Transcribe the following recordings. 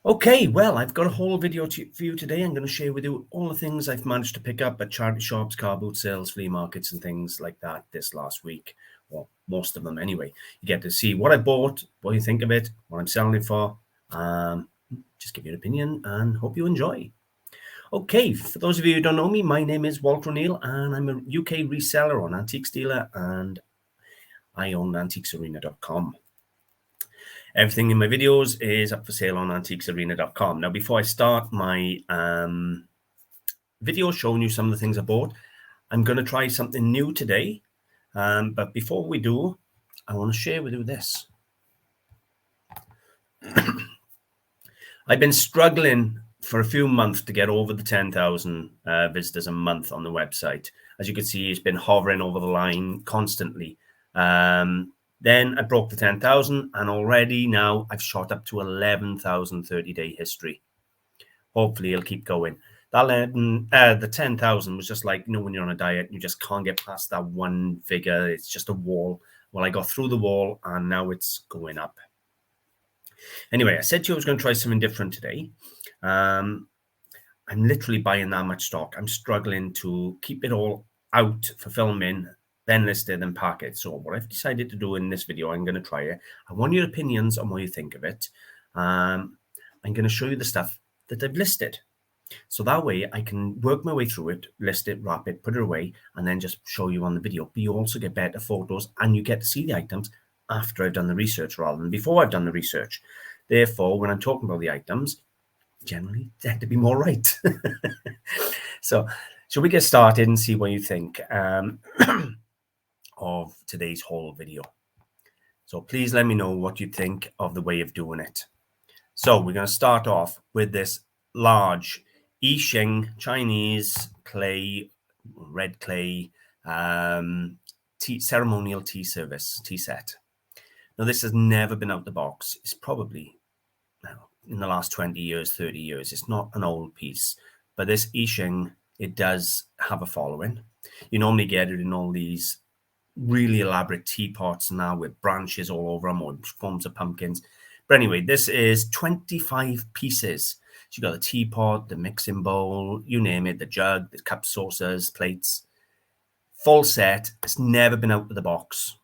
Okay, well, I've got a whole video for you today. I'm going to share with you all the things I've managed to pick up at charity shops, car boot sales, flea markets, and things like that this last week. Well, most of them anyway. You get to see what I bought, what you think of it, what I'm selling it for. Just give your opinion and hope you enjoy. Okay, for those of you who don't know me, my name is Walter O'Neill and I'm a UK reseller on Antiques Dealer and I own AntiquesArena.com. Everything in my videos is up for sale on AntiquesArena.com. Now, before I start my video showing you some of the things I bought, I'm going to try something new today. But before we do, I want to share with you this. I've been struggling for a few months to get over the 10,000 visitors a month on the website. As you can see, it's been hovering over the line constantly. Then I broke the 10,000 and already now I've shot up to 11,000 30-day history. Hopefully it'll keep going. The 10,000 was just like, when you're on a diet, you just can't get past that one figure. It's just a wall. Well, I got through the wall and now it's going up. Anyway, I said to you I was going to try something different today. I'm literally buying that much stock. I'm struggling to keep it all out for filming, then list it and pack it. So what I've decided to do in this video, I'm going to try it. I want your opinions on what you think of it. I'm going to show you the stuff that I've listed. So that way I can work my way through it, list it, wrap it, put it away, and then just show you on the video. But you also get better photos and you get to see the items after I've done the research rather than before I've done the research. Therefore, when I'm talking about the items, generally they have to be more right. So shall we get started and see what you think of today's whole video? So please let me know what you think of the way of doing it. So we're going to start off with this large I Ching Chinese clay, red clay, ceremonial tea service, tea set. Now, this has never been out the box. It's probably in the last 20 years, 30 years. It's not an old piece, but this I Ching, it does have a following. You normally get it in all these really elaborate teapots now with branches all over them or forms of pumpkins. But anyway, this is 25 pieces. So you got the teapot, the mixing bowl, you name it, the jug, the cup, saucers, plates. Full set. It's never been out of the box.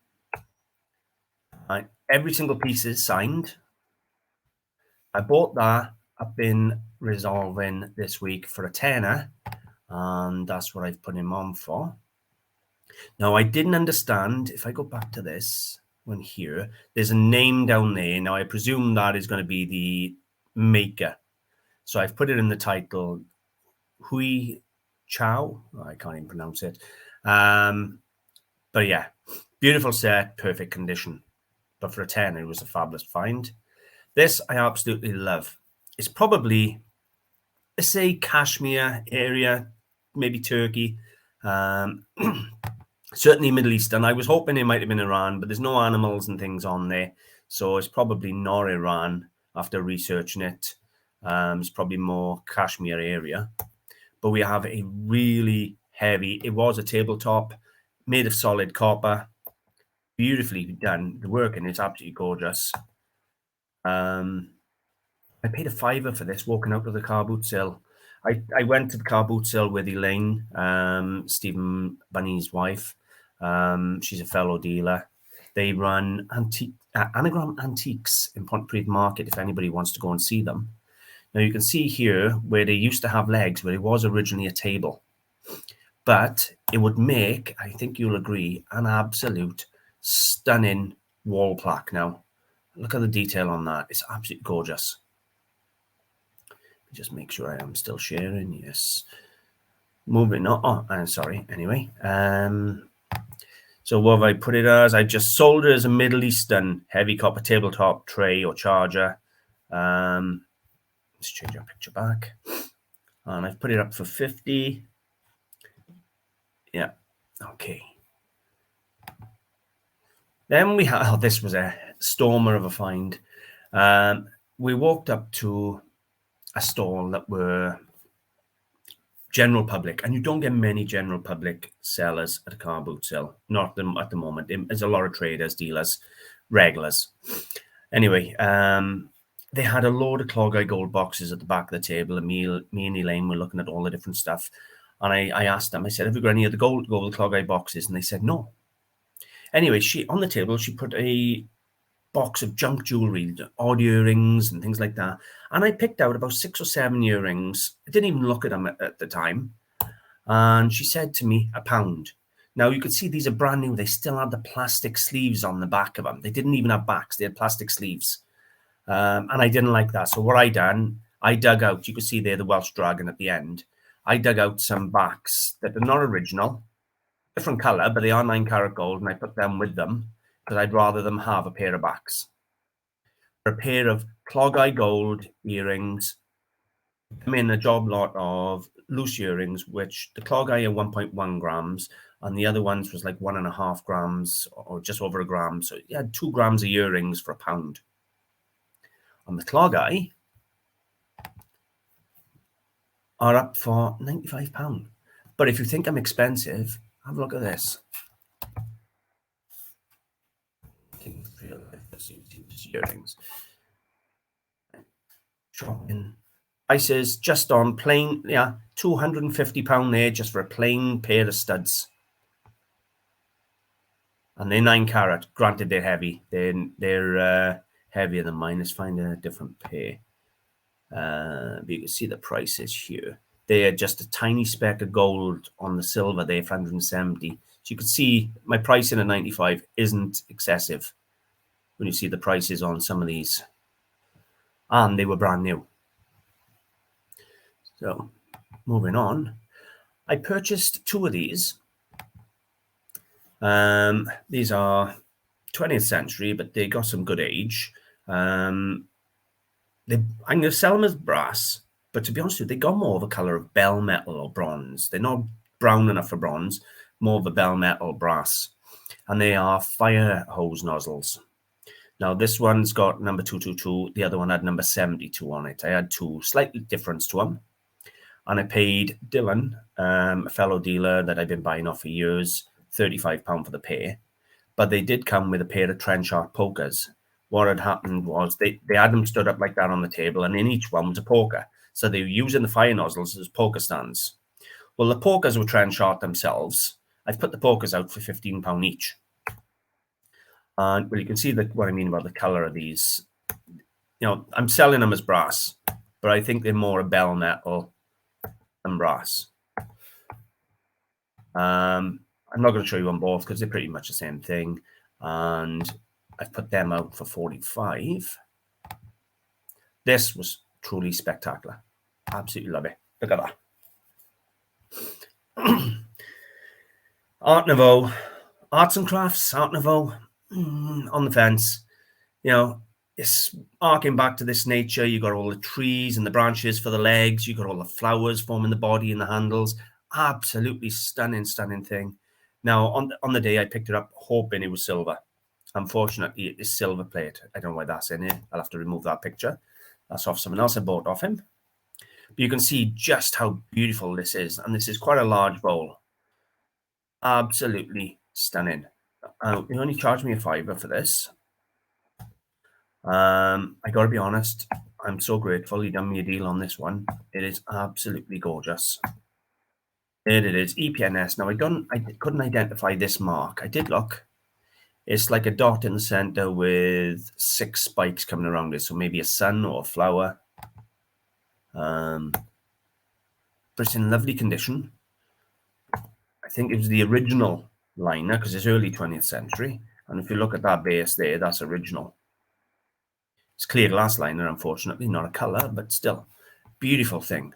Every single piece is signed. I bought that up in Resale this week for a tenner, and that's what I've put him on for. Now, I didn't understand, if I go back to this one here, there's a name down there. Now, I presume that is going to be the maker. So I've put it in the title, Hui Chow. I can't even pronounce it. But yeah, beautiful set, perfect condition. But for a 10, it was a fabulous find. This I absolutely love. It's probably, let's say, Kashmir area, maybe Turkey. Certainly Middle Eastern. I was hoping it might have been Iran, but there's no animals and things on there. So it's probably not Iran after researching it. It's probably more Kashmir area. But we have a really heavy, it was a tabletop made of solid copper. Beautifully done. The work in it's absolutely gorgeous. I paid $5 for this walking out of the car boot sale. I went to the car boot sale with Elaine, Stephen Bunny's wife. She's a fellow dealer. They run Anagram Antiques in Pontypridd Market if anybody wants to go and see them. Now you can see here where they used to have legs, where it was originally a table. But it would make, I think you'll agree, an absolute stunning wall plaque now. Look at the detail on that. It's absolutely gorgeous. Just make sure I am still sharing. Yes. Moving on. Oh, I'm sorry. Anyway. So what have I put it as? I just sold it as a Middle Eastern heavy copper tabletop tray or charger. Let's change our picture back. And I've put it up for 50. Yeah. Okay. Then we have, this was a stormer of a find. We walked up to a stall that were general public, and you don't get many general public sellers at a car boot sale. Not at the moment. There's a lot of traders, dealers, regulars. Anyway, they had a load of Clog Eye gold boxes at the back of the table, and me and Elaine were looking at all the different stuff. And I asked them, I said, have you got any of the gold Clog Eye boxes? And they said no. Anyway, on the table, she put a box of junk jewelry, odd earrings and things like that. And I picked out about 6 or 7 earrings. I didn't even look at them at the time. And she said to me, £1. Now, you could see these are brand new. They still had the plastic sleeves on the back of them. They didn't even have backs. They had plastic sleeves. And I didn't like that. So what I done, I dug out, you could see there the Welsh dragon at the end. I dug out some backs that are not original, different colour, but they are 9-carat gold, and I put them with them because I'd rather them have a pair of backs. A pair of Clog Eye gold earrings. I'm in a job lot of loose earrings, which the Clog Eye are 1.1 grams, and the other ones was like 1.5 grams or just over a gram. So you had 2 grams of earrings for £1. On the Clog Eye are up for £95. But if you think I'm expensive, have a look at this. Earrings. Shopping prices just on plain, yeah, £250 there just for a plain pair of studs. And they're 9-carat. Granted, they're heavy. They're heavier than mine. Let's find a different pair. But you can see the prices here. They are just a tiny speck of gold on the silver there for 170. So you can see my pricing at 95 isn't excessive when you see the prices on some of these. And they were brand new. So moving on, I purchased 2 of these. These are 20th century, but they got some good age. I'm going to sell them as brass, but to be honest with you, they got more of a color of bell metal or bronze. They're not brown enough for bronze, more of a bell metal brass. And they are fire hose nozzles. Now, this one's got number 222. The other one had number 72 on it. I had 2 slightly difference to them. And I paid Dylan, a fellow dealer that I've been buying off for years, £35 for the pair. But they did come with a pair of trench-art pokers. What had happened was they had them stood up like that on the table, and in each one was a poker. So they were using the fire nozzles as poker stands. Well, the pokers were trench-art themselves. I've put the pokers out for £15 each. And well, you can see what I mean about the color of these. You know, I'm selling them as brass, but I think they're more a bell metal than brass. I'm not going to show you on both because they're pretty much the same thing. And I've put them out for 45. This was truly spectacular. Absolutely love it. Look at that. Art Nouveau, arts and crafts, Art Nouveau, on the fence. You know, it's arcing back to this nature. You got all the trees and the branches for the legs. You got all the flowers forming the body and the handles. Absolutely stunning, stunning thing. Now, on the day I picked it up, hoping it was silver. Unfortunately, it is silver plate. I don't know why that's in here. I'll have to remove that picture. That's off someone else I bought off him. But you can see just how beautiful this is. And this is quite a large bowl. Absolutely stunning. He only charged me a £5 for this. I got to be honest, I'm so grateful he done me a deal on this one. It is absolutely gorgeous. There it is, EPNS. Now, I couldn't identify this mark. I did look. It's like a dot in the center with 6 spikes coming around it. So maybe a sun or a flower. But it's in lovely condition. I think it was the original liner because it's early 20th century. And if you look at that base there, that's original. It's clear glass liner, unfortunately, not a color, but still, beautiful thing.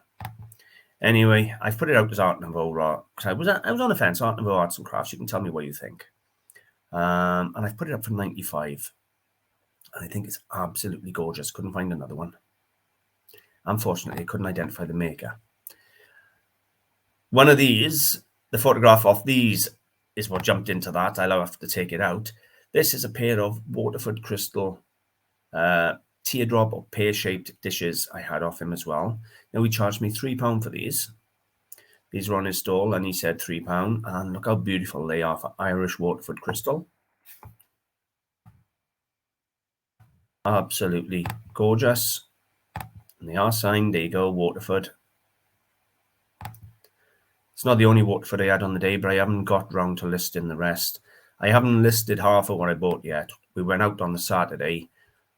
Anyway, I've put it out as Art Nouveau raw because I was on the fence. Art Nouveau Arts and Crafts. You can tell me what you think. And I've put it up for 95, and I think it's absolutely gorgeous. Couldn't find another one. Unfortunately, I couldn't identify the maker. One of these, the photograph of these, is what jumped into that. I'll have to take it out. This is a pair of Waterford crystal teardrop or pear-shaped dishes I had off him as well. Now, he charged me £3 for these. These were on his stall, and he said £3. And look how beautiful they are for Irish Waterford crystal. Absolutely gorgeous. And they are signed. There you go, Waterford. It's not the only Waterford I had on the day, but I haven't got round to listing the rest. I haven't listed half of what I bought yet. We went out on the Saturday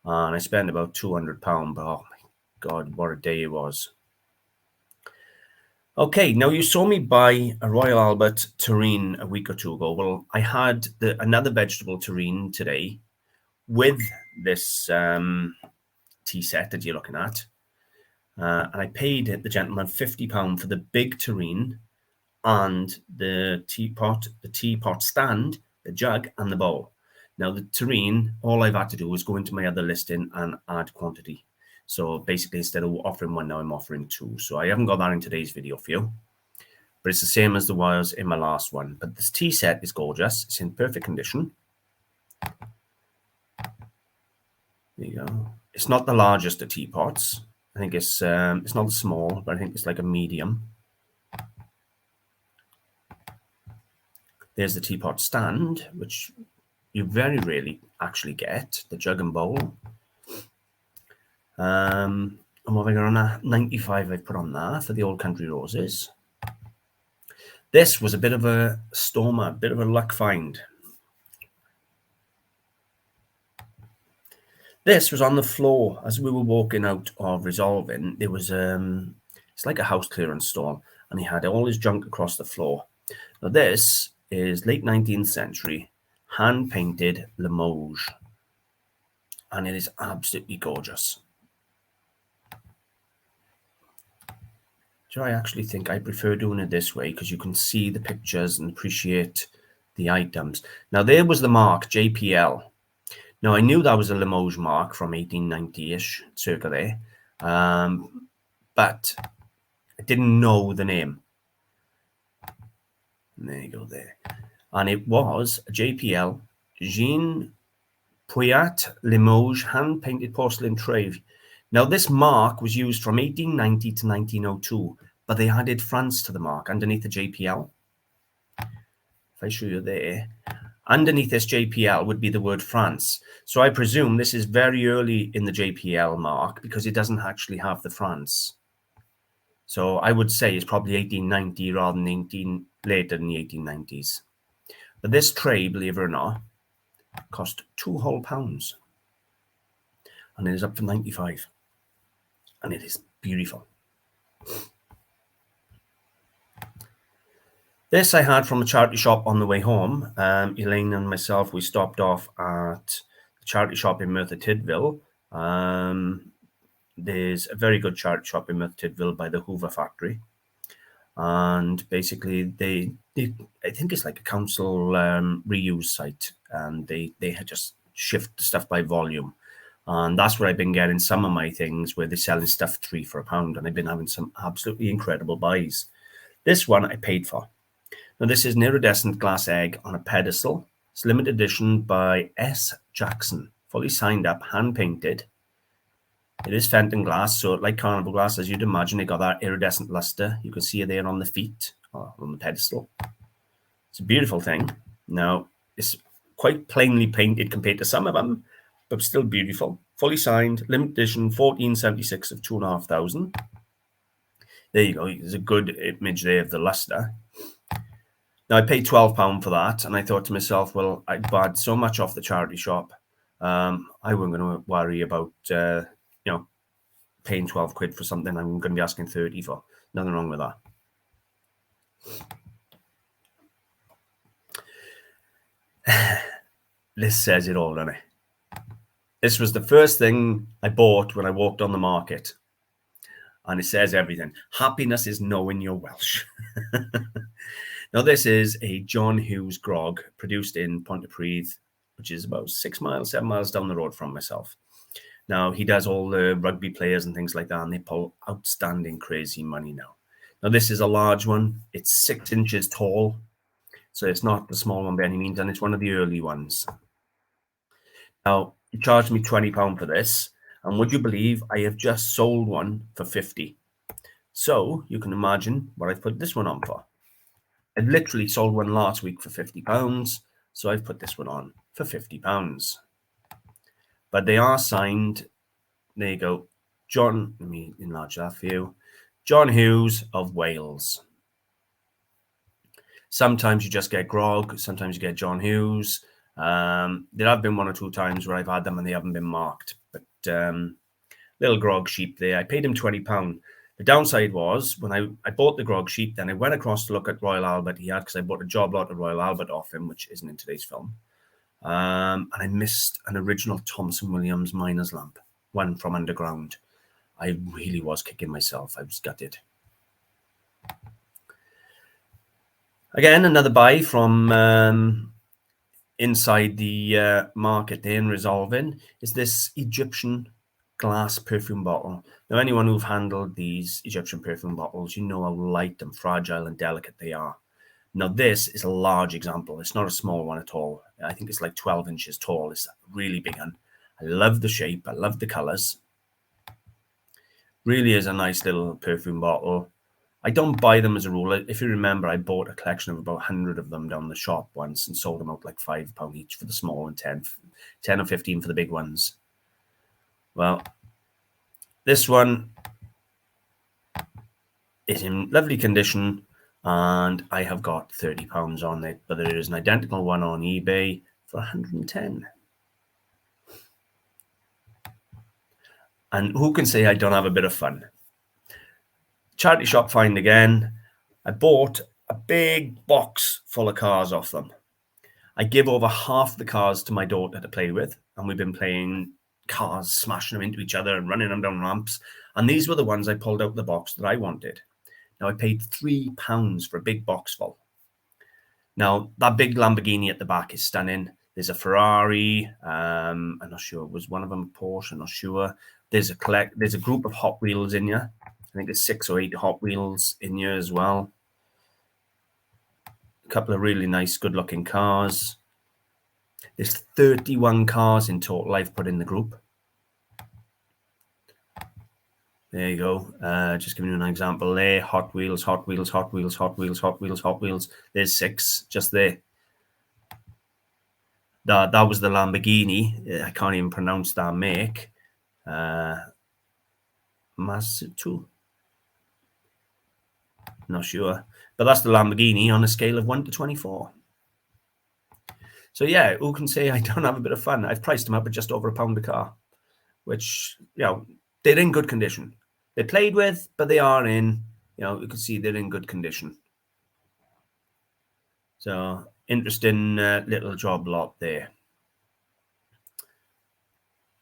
and I spent about £200, but oh my God, what a day it was. Okay, now you saw me buy a Royal Albert terrine a week or two ago. Well, I had another vegetable terrine today with this tea set that you're looking at. And I paid the gentleman £50 for the big terrine and the teapot stand, the jug, and the bowl. Now, the terrine, all I've had to do is go into my other listing and add quantity. So basically, instead of offering one, now I'm offering two. So I haven't got that in today's video for you, but it's the same as the was in my last one. But this tea set is gorgeous. It's in perfect condition. There you go. It's not the largest of teapots. I think it's not small, but I think it's like a medium. There's the teapot stand, which you very rarely actually get, the jug and bowl. And what have I got on that? 95 I've put on there for the Old Country Roses. This was a bit of a stormer, a bit of a luck find. This was on the floor as we were walking out of Resolving. There was it's like a house clearance store, and he had all his junk across the floor. Now this is late 19th century, hand-painted Limoges, and it is absolutely gorgeous. So I actually think I prefer doing it this way because you can see the pictures and appreciate the items. Now there was the mark JPL. Now I knew that was a Limoges mark from 1890-ish, circa there, but I didn't know the name. And there you go there. And it was a JPL, Jean Puat Limoges hand-painted porcelain tray. Now, this mark was used from 1890 to 1902, but they added France to the mark underneath the JPL. If I show you there, underneath this JPL would be the word France. So I presume this is very early in the JPL mark because it doesn't actually have the France. So I would say it's probably 1890 rather than later in the 1890s. But this tray, believe it or not, cost £2 whole, and it is up for 95, and it is beautiful. This I had from a charity shop on the way home. Elaine and myself, we stopped off at the charity shop in Merthyr Tydfil. There's a very good charity shop in Merthyr Tydfil by the Hoover factory, and basically they I think it's like a council reuse site, and they just shift the stuff by volume, and that's where I've been getting some of my things, where they're selling stuff 3 for £1, and I've been having some absolutely incredible buys. This one I paid for. Now this is an iridescent glass egg on a pedestal. It's limited edition by S. Jackson, fully signed up, hand painted. It is Fenton glass, so like carnival glass, as you'd imagine, it got that iridescent luster. You can see it there on the feet, or on the pedestal. It's a beautiful thing. Now, it's quite plainly painted compared to some of them, but still beautiful. Fully signed, limited edition, 1476 of 2,500. There you go. There's a good image there of the luster. Now, I paid £12 for that, and I thought to myself, well, I'd bought so much off the charity shop. I wasn't going to worry about paying 12 quid for something I'm going to be asking 30 for. Nothing wrong with that. This says it all, doesn't it? This was the first thing I bought when I walked on the market. And it says everything. Happiness is knowing you're Welsh. Now, this is a John Hughes grog produced in Pontypridd, which is about 7 miles down the road from myself. Now, he does all the rugby players and things like that, and they pull outstanding, crazy money now. Now, this is a large one. It's 6 inches tall, so it's not the small one by any means, and it's one of the early ones. Now, he charged me £20 for this, and would you believe I have just sold one for 50? So, you can imagine what I've put this one on for. I literally sold one last week for £50, so I've put this one on for £50. but they are signed. There you go. John, let me enlarge that for you. John Hughes of Wales. Sometimes you just get Grog, sometimes you get John Hughes. There have been 1 or 2 times where I've had them and they haven't been marked, but little Grog sheep there. I paid him £20. The downside was when I bought the Grog sheep, then I went across to look at Royal Albert he had, because I bought a job lot of Royal Albert off him, which isn't in today's film. And I missed an original Thomson Williams miner's lamp, one from underground. I really was kicking myself. I was gutted. Again, another buy from inside the market there in Resale is this Egyptian glass perfume bottle. Now, anyone who've handled these Egyptian perfume bottles, you know how light and fragile and delicate they are. Now, this is a large example. It's not a small one at all. I think it's like 12 inches tall. It's a really big one. I love the shape. I love the colors. Really is a nice little perfume bottle. I don't buy them as a rule. If you remember, I bought a collection of about 100 of them down the shop once and sold them out like £5 each for the small and 10 or 15 for the big ones. Well, this one is in lovely condition and I have got £30 on it, but there is an identical one on eBay for 110. And who can say I don't have a bit of fun? Charity shop find again. I bought a big box full of cars off them. I give over half the cars to my daughter to play with, and we've been playing cars, smashing them into each other and running them down ramps. And these were the ones I pulled out of the box that I wanted. Now, I paid £3 for a big box full. Now, that big Lamborghini at the back is stunning. There's a Ferrari. I'm not sure. Was one of them a Porsche? I'm not sure. There's a group of Hot Wheels in here. I think there's 6 or 8 Hot Wheels in here as well. A couple of really nice, good-looking cars. There's 31 cars in total I've put in the group. There you go. Just giving you an example there. Hot Wheels, Hot Wheels, Hot Wheels, Hot Wheels, Hot Wheels, Hot Wheels. There's 6 just there. That was the Lamborghini. I can't even pronounce that make. Masutu. Not sure. But that's the Lamborghini on a scale of 1 to 24. So yeah, who can say I don't have a bit of fun? I've priced them up at just over £1 a car, which, you know, they're in good condition. They're played with, but they are in, you know, you can see they're in good condition. So interesting little job lot there.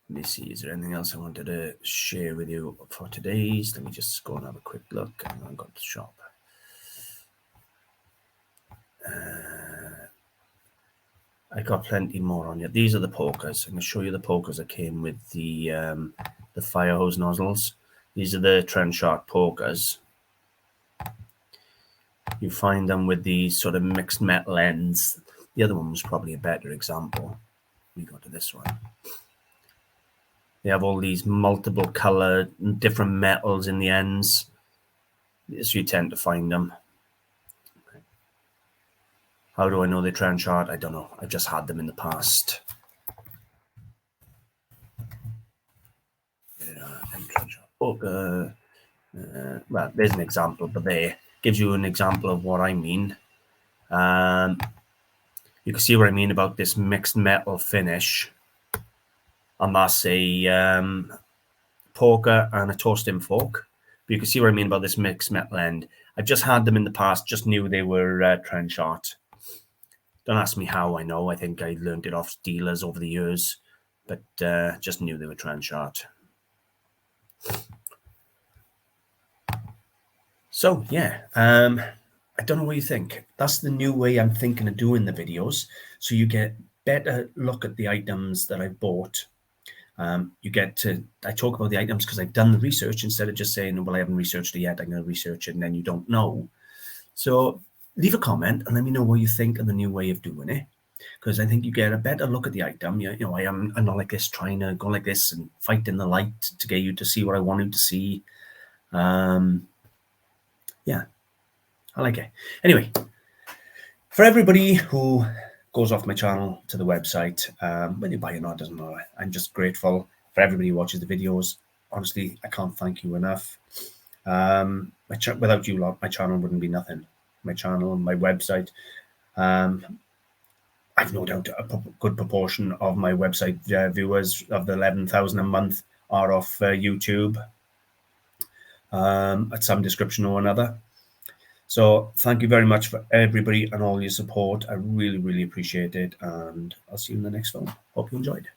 Let me see, is there anything else I wanted to share with you for today's? Let me just go and have a quick look. I've got the shop. I got plenty more on you. These are the pokers. I'm going to show you the pokers that came with the fire hose nozzles. These are the trend shot pokers. You find them with these sort of mixed metal ends. The other one was probably a better example. We go to this one. They have all these multiple color, different metals in the ends. So you tend to find them. How do I know they trend shot? I don't know. I've just had them in the past. Well, there's an example, but there gives you an example of what I mean. You can see what I mean about this mixed metal finish. And that's a poker and a toasting fork. But you can see what I mean about this mixed metal end. I've just had them in the past, just knew they were trend shot. Don't ask me how I know. I think I learned it off dealers over the years, but just knew they were trend shot. So yeah, I don't know what you think. That's the new way I'm thinking of doing the videos. So you get better look at the items that I've bought. I talk about the items because I've done the research instead of just saying, well, I haven't researched it yet. I'm going to research it, and then you don't know. So leave a comment and let me know what you think of the new way of doing it, because I think you get a better look at the item. You know, I'm not like this, trying to go like this and fight in the light to get you to see what I want you to see. Yeah, I like it. Anyway, for everybody who goes off my channel to the website. Whether you buy or not, doesn't matter. I'm just grateful for everybody who watches the videos. Honestly, I can't thank you enough. Without you lot, my channel wouldn't be nothing. My channel, my website. I've no doubt a good proportion of my website viewers of the 11,000 a month are off YouTube at some description or another. So thank you very much for everybody and all your support. I really, really appreciate it. And I'll see you in the next film. Hope you enjoyed.